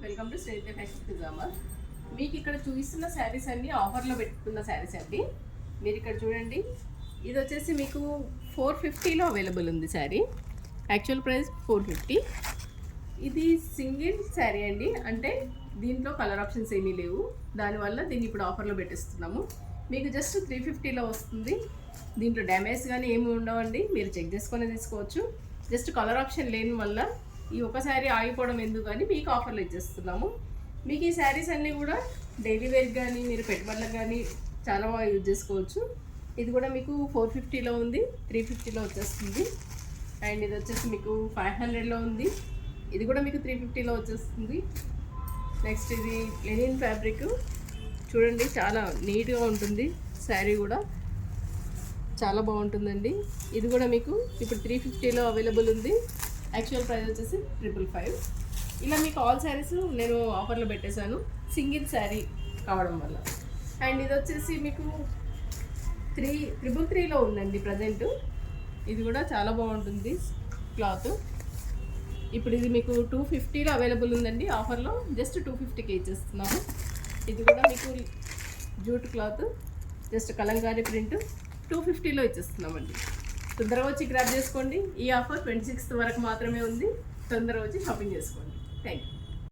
Welcome to Srinithya fashion pyjama. మీకు ఇక్కడ చూపిస్తున్న శారీస్ అన్నీ ఆఫర్లో పెట్టుకున్న శారీస్ అండి. మీరు ఇక్కడ చూడండి, ఇది వచ్చేసి మీకు 450లో అవైలబుల్ ఉంది శారీ. Actual price 450. ఇది సింగిల్ శారీ అండి, అంటే దీంట్లో కలర్ ఆప్షన్స్ ఏమీ లేవు. దానివల్ల దీన్ని ఇప్పుడు ఆఫర్లో పెట్టిస్తున్నాము. మీకు జస్ట్ 350లో వస్తుంది. దీంట్లో డ్యామేజ్ కానీ ఏమి ఉండవండి, మీరు చెక్ చేసుకొని తీసుకోవచ్చు. జస్ట్ కలర్ ఆప్షన్ లేని వల్ల ఈ ఒకసారి ఆగిపోవడం ఎందుకు అని మీకు ఆఫర్లు ఇచ్చేస్తున్నాము. మీకు ఈ శారీస్ అన్నీ కూడా డైలీ వేర్ కానీ మీరు పెట్టుబడులకు కానీ చాలా బాగా యూజ్ చేసుకోవచ్చు. ఇది కూడా మీకు 450లో ఉంది, 350లో వచ్చేస్తుంది. అండ్ ఇది వచ్చేసి మీకు 500లో ఉంది. ఇది కూడా మీకు 350లో వచ్చేస్తుంది. నెక్స్ట్ ఇది లెనిన్ ఫ్యాబ్రిక్ చూడండి, చాలా నీట్గా ఉంటుంది. శారీ కూడా చాలా బాగుంటుందండి. ఇది కూడా మీకు ఇప్పుడు 350లో అవైలబుల్ ఉంది. యాక్చువల్ ప్రైస్ వచ్చేసి 555. ఇలా మీకు ఆల్ శారీస్ నేను ఆఫర్లో పెట్టేశాను, సింగిల్ శారీ కావడం వల్ల. అండ్ ఇది వచ్చేసి మీకు 333లో ఉందండి ప్రజెంట్. ఇది కూడా చాలా బాగుంటుంది క్లాత్. ఇప్పుడు ఇది మీకు 250లో అవైలబుల్ ఉందండి ఆఫర్లో. జస్ట్ 250కి ఇచ్చేస్తున్నాము. ఇది కూడా మీకు jute cloth, just kalamkari print 250లో ఇచ్చేస్తున్నామండి. తొందరగా వచ్చి గ్రాబ్ చేసుకోండి. ఈ ఆఫర్ 26th వరకు మాత్రమే ఉంది. తొందరగా వచ్చి షాపింగ్ చేసుకోండి. Thank you.